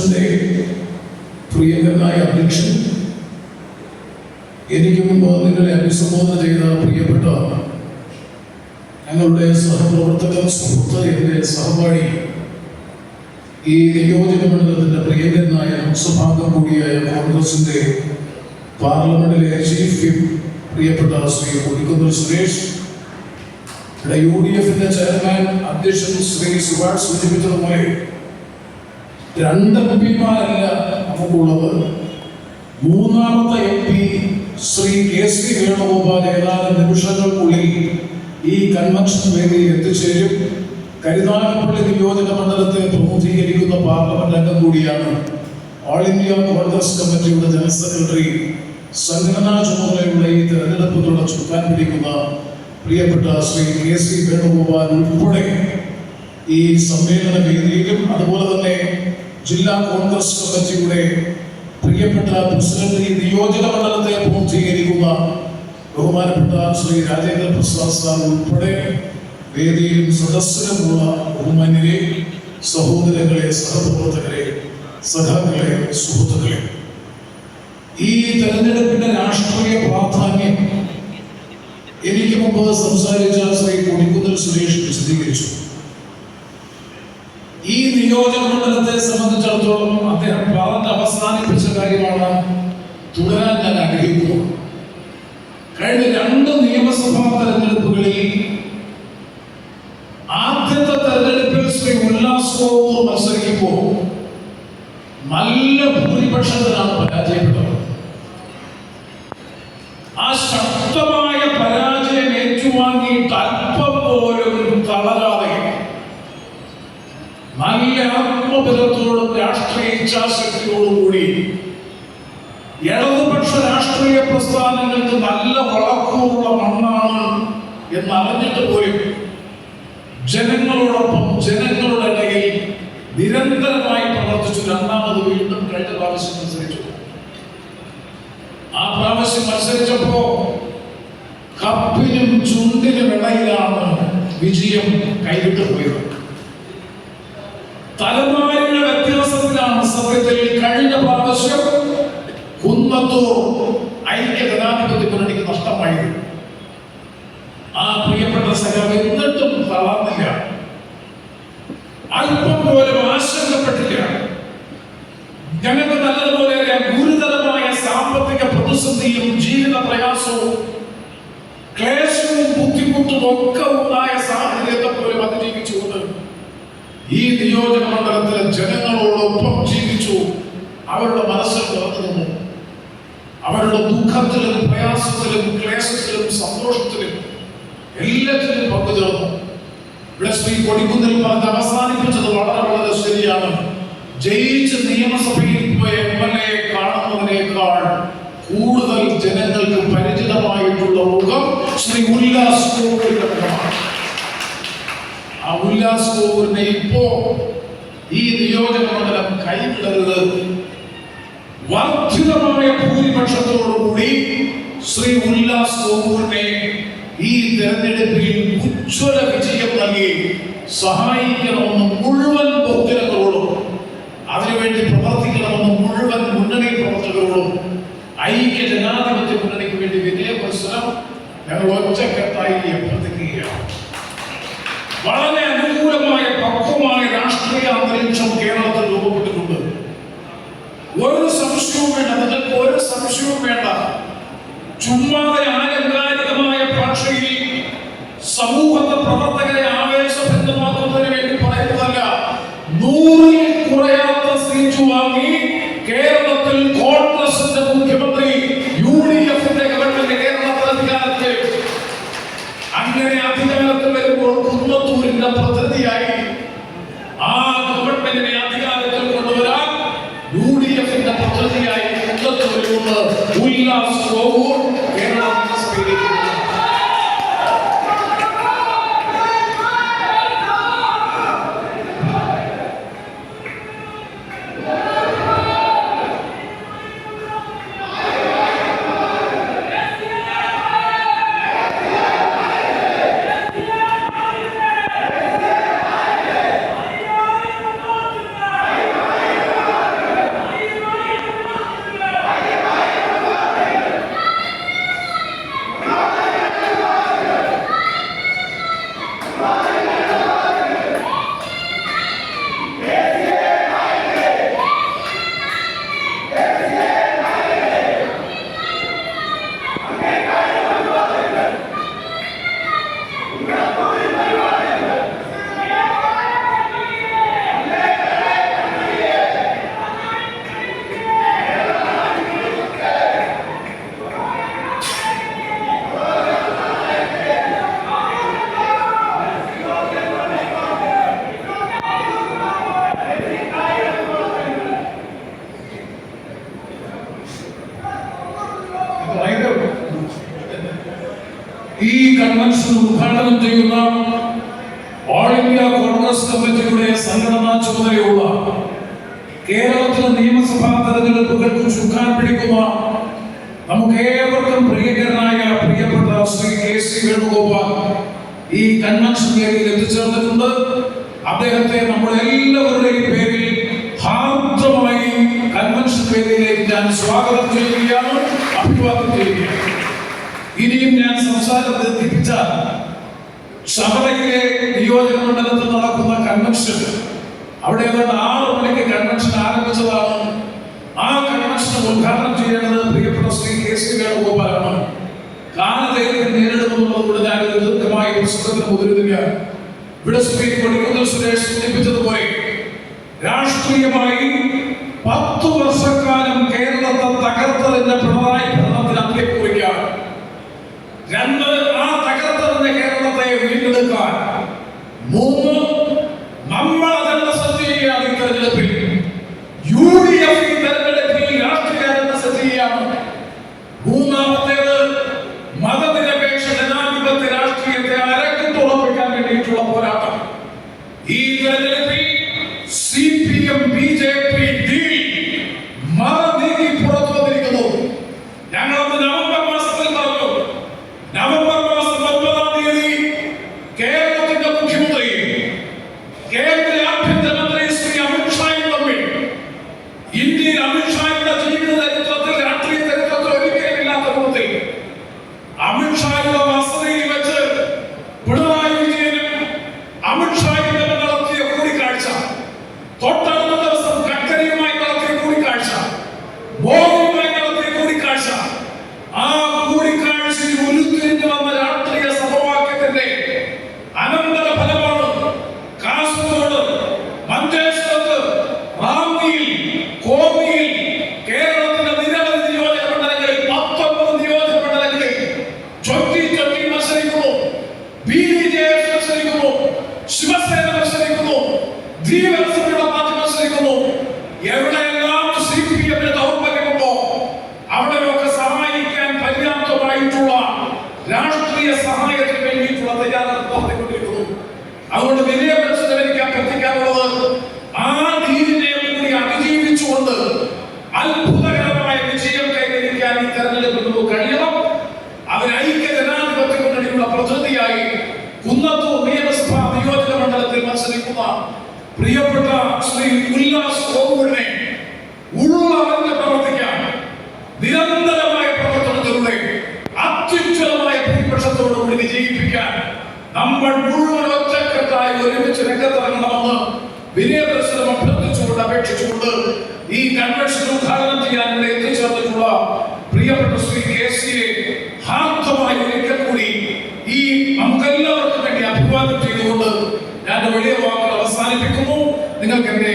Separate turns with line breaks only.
കോൺഗ്രസിന്റെ പ്രിയങ്കരനായ അധ്യക്ഷൻ, എനിക്ക് മുമ്പ് നിങ്ങളെ അഭിസംബോധന ചെയ്ത പ്രിയപ്പെട്ട ഞങ്ങളുടെ സഹപ്രവർത്തകർ, സുഹൃത്ത്, എൻ്റെ സഹപാഠി, ഈ നിയോജക മണ്ഡലത്തിന്റെ പ്രിയങ്കരനായ ലോക്സഭാംഗം കൂടിയായ കോൺഗ്രസിന്റെ പാർലമെന്റിലെ ചീഫ് വിപ്പ് പ്രിയപ്പെട്ട ശ്രീ കൊടിക്കുന്നിൽ സുരേഷ്, UDF ചെയർമാൻ അധ്യക്ഷൻ ശ്രീ സുഭാഷ് സൂചിപ്പിച്ചതുപോലെ 2 MP-മാരല്ല നമുക്കുള്ളത്. 3ാമത്തെ MP ശ്രീ KC വേണുഗോപാൽ ഏതാനും നിമിഷങ്ങൾക്കുള്ളിൽ ഈ കൺവെൻഷൻ വേദിയിൽ എത്തിച്ചേരും. കരുനാഗപ്പള്ളി നിയോജക മണ്ഡലത്തെ പ്രതിനിധീകരിക്കുന്ന പാർലമെന്റ് അംഗം കൂടിയാണ്. ഓൾ ഇന്ത്യ കോൺഗ്രസ് കമ്മിറ്റിയുടെ ജനറൽ സെക്രട്ടറി, സംഘടനാ ചുമതലയുള്ള ഈ തെരഞ്ഞെടുപ്പിലൂടെ ചുക്കാൻ പിടിക്കുന്ന പ്രിയപ്പെട്ട ശ്രീ KC വേണുഗോപാൽ ഉൾപ്പെടെ ഈ സമ്മേളന വേദിയിലും, അതുപോലെ തന്നെ ജില്ലാ കോൺഗ്രസ് കമ്മിറ്റിയുടെ പ്രിയപ്പെട്ട പ്രസിഡന്റ്, ഈ നിയോജക മണ്ഡലത്തെ പ്രതിനിധീകരിക്കുന്ന ബഹുമാനപ്പെട്ട ശ്രീ രാജേന്ദ്ര പ്രസാദ് സാർ ഉൾപ്പെടെ വേദിയിലും സദസ്സിലുമുള്ള ബഹുമാന്യരെ, സഹോദരങ്ങളെ, സഹപ്രവർത്തകരെ, സഖാക്കളെ, സുഹൃത്തുക്കളെ, ഈ തെരഞ്ഞെടുപ്പിന്റെ രാഷ്ട്രീയ പ്രാധാന്യം എനിക്ക് മുമ്പ് സംസാരിച്ച ശ്രീ കൊടിക്കുന്നിൽ സുരേഷ് വിശദീകരിച്ചു. ഈ നിയോജക മണ്ഡലത്തെ സംബന്ധിച്ചിടത്തോളം അദ്ദേഹം പറഞ്ഞ് അവസാനിപ്പിച്ച കാര്യമാണ് തുടരാൻ ഞാൻ ആഗ്രഹിക്കുന്നു. കഴിഞ്ഞ 2 നിയമസഭാ തെരഞ്ഞെടുപ്പുകളിൽ ആദ്യത്തെ തെരഞ്ഞെടുപ്പിൽ ശ്രീ ഉല്ലാസ് കോവൂർ മത്സരിക്കുമ്പോൾ നല്ല ഭൂരിപക്ഷത്തിനാണ് പരാജയപ്പെട്ടത്. ആ ശക്തമായ പരാജയം ഏറ്റുവാങ്ങിയിട്ട് അല്പം പോലും തളരാതെ നല്ല ആത്മബലത്തോടും രാഷ്ട്രീയ ഇച്ഛാശക്തിയോടും കൂടി ഇടതുപക്ഷ രാഷ്ട്രീയ പ്രസ്ഥാനങ്ങൾക്ക് നല്ല വളക്കൂറുള്ള മണ്ണാണ് എന്നറിഞ്ഞിട്ട് പോലും ജനങ്ങളോടൊപ്പം, ജനങ്ങളുടെ ഇടയിൽ നിരന്തരമായി പ്രവർത്തിച്ചു. 2ാമത് വീണ്ടും കഴിഞ്ഞ പ്രാവശ്യം മത്സരിച്ചു. ആ പ്രാവശ്യം മത്സരിച്ചപ്പോ കപ്പിനും ചുണ്ടിനും ഇടയിലാണ് വിജയം കൈവിട്ടു പോയത്. തലമുറയുടെ വ്യത്യാസത്തിലാണ് സത്യത്തിൽ കഴിഞ്ഞ പ്രാവശ്യം കുന്നത്തൂർ ഐക്യ ജനാധിപത്യ മുന്നണിക്ക് നഷ്ടമായത്. ആ പ്രിയപ്പെട്ട സഖാവ് എന്നിട്ടും തളർന്നില്ല, അല്പം പോലും ആശങ്കപ്പെട്ടില്ല. ഞങ്ങൾക്ക് നല്ലതുപോലെ ഗുരുതരമായ സാമ്പത്തിക പ്രതിസന്ധിയും ജീവിത പ്രയാസവും ക്ലേശവും ബുദ്ധിമുട്ടും ഒക്കെ ഉണ്ടായ സാഹചര്യത്തെ പോലും അതിജീവിച്ചുകൊണ്ട് ഈ നിയോജക മണ്ഡലത്തിലെ ജനങ്ങളോടൊപ്പം ജീവിച്ചു. അവരുടെ മനസ്സിൽ തുറന്നു, അവരുടെ ദുഃഖത്തിലും പ്രയാസത്തിലും ക്ലേശത്തിലും സന്തോഷത്തിലും എല്ലാത്തിലും പങ്കുചേർന്നു. ഇവിടെ ശ്രീ കൊടിക്കുന്നിൽ പറഞ്ഞ് അവസാനിപ്പിച്ചത് വളരെ വളരെ ശരിയാണ്. ജയിച്ച് നിയമസഭയിൽ പോയ MLA കാണുന്നതിനേക്കാൾ കൂടുതൽ ജനങ്ങൾക്ക് പരിചിതമായിട്ടുള്ള മുഖം ശ്രീ ഉല്ലാസ് കോവൂരിന്റെ മുഖമാണ്. ആ ഉല്ലാസ് കോവൂരിനെ ഇപ്പോ ഈ നിയോജക മണ്ഡലം കൈവിടരുത്. വർദ്ധിതമായ ഭൂരിപക്ഷത്തോടുകൂടി ശ്രീ ഉല്ലാസ് കോവൂരിനെ ഈ തെരഞ്ഞെടുപ്പിൽ ഉജ്ജ്വല വിജയം നൽകി സഹായിക്കണമെന്ന് മുഴുവൻ ബഹുജനങ്ങളോടും, അതിനുവേണ്ടി പ്രവർത്തിക്കണമെന്ന് മുഴുവൻ മുന്നണി പ്രവർത്തകരോടും, ഐക്യ ജനാധിപത്യ മുന്നണിക്ക് വേണ്ടി വലിയ പരിശ്രമം ഞങ്ങൾ ഒറ്റക്കെട്ടായി അഭ്യർത്ഥിക്കുകയാണ്. വളരെ അനുകൂലമായ പക്വമായ രാഷ്ട്രീയ അന്തരീക്ഷം കേരളത്തിൽ രൂപപ്പെട്ടിട്ടുണ്ട്. ഒരു സംശയവും വേണ്ട, നിങ്ങൾക്ക് ഒരു സംശയവും വേണ്ട. ചുമ്മാതെ ആലങ്കാരികമായ ഭാഷയിൽ സമൂഹത്തെ, പ്രവർത്തകരെ ആവേശഭരിതമാക്കുന്നതിന് വേണ്ടി പറയുന്നതല്ല. 100-ൽ കുറയാത്ത സീറ്റ് വാങ്ങി കേരളത്തിൽ കോൺഗ്രസിന്റെ മുഖ്യമന്ത്രി, UDF-ന്റെ ഗവൺമെന്റ് കേരളത്തിൽ അധികാരത്തിൽ, അങ്ങനെ അധികാരത്തിൽ വരുമ്പോൾ കുന്നത്തൂരിന്റെ പ്രതിനിധിയായി ആ ഗവൺമെന്റിനെ അധികാരത്തിൽ കൊണ്ടുവരാൻ UDF-ന്റെ പ്രതിനിധിയായി കുന്നത്തൂരിൽ നിന്ന് ഉല്ലാസ് കോവൂർ കേരള നിയമസഭയിലേക്ക് ഈ കൺവെൻഷൻ ഉദ്ഘാടനം ചെയ്യുന്ന ഓൾ ഇന്ത്യ കോൺഗ്രസ് കമ്മിറ്റിയുടെ സംഘടനാ ചുമതലയുള്ള കേരളത്തിലെ നിയമസഭാ തെരഞ്ഞെടുപ്പുകൾക്ക് ചുക്കാൻ പിടിക്കുന്ന നമുക്ക് ഏവർക്കും പ്രിയങ്കരനായ പ്രിയപ്പെട്ട ശ്രീ കെ.സി. വേണുഗോപാൽ ഈ കൺവെൻഷൻ വേദിയിൽ എത്തിച്ചേർന്നിട്ടുണ്ട്. അദ്ദേഹത്തെ നമ്മളെല്ലാവരുടെയും പേരിൽ ഹാർദമായി കൺവെൻഷൻ വേദിയിലേക്ക് ഞാൻ സ്വാഗതം ചെയ്യുകയാണ്, അഭിവാദ്യം ചെയ്യുകയാണ്. ഇനിയും ഞാൻ സംസാരം ദീർഘിപ്പിച്ചാൽ ശബരിമലയിലെ നിയോജക മണ്ഡലത്തിൽ നടക്കുന്ന കൺവെൻഷൻ, അവിടെ ഏതാണ്ട് 6 മണിക്ക് കൺവെൻഷൻ ആരംഭിച്ചതാണ്. ആ കൺവെൻഷൻ ഉദ്ഘാടനം ചെയ്യേണ്ടത് പ്രിയപ്പെട്ട ശ്രീ കെ.സി. വേണുഗോപാലാണ്. കാലദൈർഘ്യം നേരിടുമെന്നുള്ളതുകൊണ്ട് ഞാൻ ഒരു ദീർഘമായ പുസ്തകത്തിന് മുതിരുന്നില്ല. ഇവിടെ ശ്രീ കൊടിക്കുന്നിൽ സുരേഷ് സൂചിപ്പിച്ചതുപോലെ രാഷ്ട്രീയമായി 10 വർഷക്കാലം കേരളത്തെ തകർത്തതിന്റെ പിണറായി ഭരണത്തിന് അന്ത്യം കുറിക്കാൻ, 2 ആ തകർത്തതിന്റെ കേരളത്തെ വീണ്ടെടുക്കാൻ, 3 നമ്മൾ അജണ്ട സെറ്റ് ചെയ്യുകയാണ്. ഈ തെരഞ്ഞെടുപ്പിൽ UDF ഈ തെരഞ്ഞെടുപ്പിൽ രാഷ്ട്രീയ അജണ്ട സെറ്റ് ചെയ്യാണ്. 3-ാമത്തേത് മതനിരപേക്ഷ ജനാധിപത്യ രാഷ്ട്രീയത്തെ അരക്കിട്ടുറപ്പിക്കാൻ വേണ്ടിയിട്ടുള്ള പോരാട്ടം. ഈ തെരഞ്ഞെടുപ്പിൽ CPM BJP മത നീക്കി പുറത്തു വന്നിരിക്കുന്നു. ഞങ്ങളത് നവംബർ മാസത്തിൽ പറഞ്ഞു. നവംബർ മാസം 9-ാം തീയതി കേരളത്തിന്റെ മുഖ്യമന്ത്രി കേന്ദ്ര ആഭ്യന്തരമന്ത്രി ശ്രീ അമിത്ഷായും തമ്മിൽ, ഇന്ത്യയിൽ അമിത്ഷായുടെ ജീവിത ചരിത്രത്തിൽ രാഷ്ട്രീയ ചരിത്രത്തിൽ ഒരിക്കലും ഇല്ലാത്ത രൂപത്തിൽ അമിത്ഷായുടെ വസതിയിൽ വെച്ച് പിണറായി വിജയനും അമിത്ഷായും തമ്മിൽ നടത്തിയ കൂടിക്കാഴ്ച, തൊട്ടടുത്ത ദിവസം ഗഡ്കരിയുമായി നടത്തിയ കൂടിക്കാഴ്ച, മോദിയുമായി നടത്തിയ കൂടിക്കാഴ്ച, ആ കൂടിക്കാഴ്ചയിൽ ഉരുത്തിരിഞ്ഞു വന്ന രാഷ്ട്രീയ സമവാക്യത്തിന്റെ അനന്തര ഫലമാണ് കാസർഗോഡ്, മഞ്ചേശ്വരത്ത്, റാന്നിയിൽ, കോന്നിയിൽ, കേരളത്തിന്റെ നിരവധി നിയോജക മണ്ഡലങ്ങളിൽ 19 നിയോജക മണ്ഡലങ്ങളിൽ ചൊറ്റി മത്സരിക്കുന്നു. BJP മത്സരിക്കുന്നു, ശിവസേന മത്സരിക്കുന്നു, ധീവരസഭയുടെ പാർട്ടി മത്സരിക്കുന്നു. എവിടെയെല്ലാം CPM ദൗർബല്യമുണ്ടോ അവിടെയൊക്കെ സഹായിക്കാൻ പര്യാപ്തമായിട്ടുള്ള രാഷ്ട്രീയ സഹായത്തിന് വേണ്ടിയിട്ടുള്ള തയ്യാറെടുപ്പ് നടത്തിക്കൊണ്ടിരിക്കുന്നു. അതുകൊണ്ട് വിജയപരിശോധന എനിക്ക് അഭ്യർത്ഥിക്കാനുള്ളത്, ആ നീതിനെ കൂടി അതിജീവിച്ചുകൊണ്ട് അത്ഭുതകരമായ വിജയം കൈവരിക്കാൻ ഈ തെരഞ്ഞെടുപ്പിൽ നമുക്ക് കഴിയണം. അതിന് ഐക്യ ജനാധിപത്യ മുന്നണിയുടെ പ്രതിനിധിയായി കുന്നത്തൂർ നിയമസഭാ നിയോജക മണ്ഡലത്തിൽ മത്സരിക്കുന്ന പ്രിയപ്പെട്ട ശ്രീ ഉല്ലാസ് കോവൂരിനെ ഉള്ളവന്റെ പ്രവർത്തിക്കാൻ, നിരന്തരമായ പ്രവർത്തനത്തിലൂടെ അത്യുജ്വലമായ ഭൂരിപക്ഷത്തോടുകൂടി വിജയിപ്പിക്കാൻ നമ്മൾ മുഴുവൻ ഒറ്റക്കെട്ടായി ഒരുമിച്ച് രംഗത്തിറങ്ങണമെന്ന് വിനയപരിസരം അഭ്യർത്ഥിച്ചുകൊണ്ട് അപേക്ഷിച്ചുകൊണ്ട് ഈ കൺവെൻഷൻ ഉദ്ഘാടനം ചെയ്യാൻ ഇവിടെ എത്തിച്ചേർന്നിട്ടുള്ള പ്രിയപ്പെട്ട ശ്രീ കെ.സി.യെ ഹാർദമായി ഒരിക്കൽ കൂടി ഈ നമുക്കെല്ലാവർക്കും വേണ്ടി അഭിവാദ്യം ചെയ്തുകൊണ്ട് ഞാൻ വലിയ വാക്കുകൾ അവസാനിപ്പിക്കുന്നു. നിങ്ങൾക്ക് എന്റെ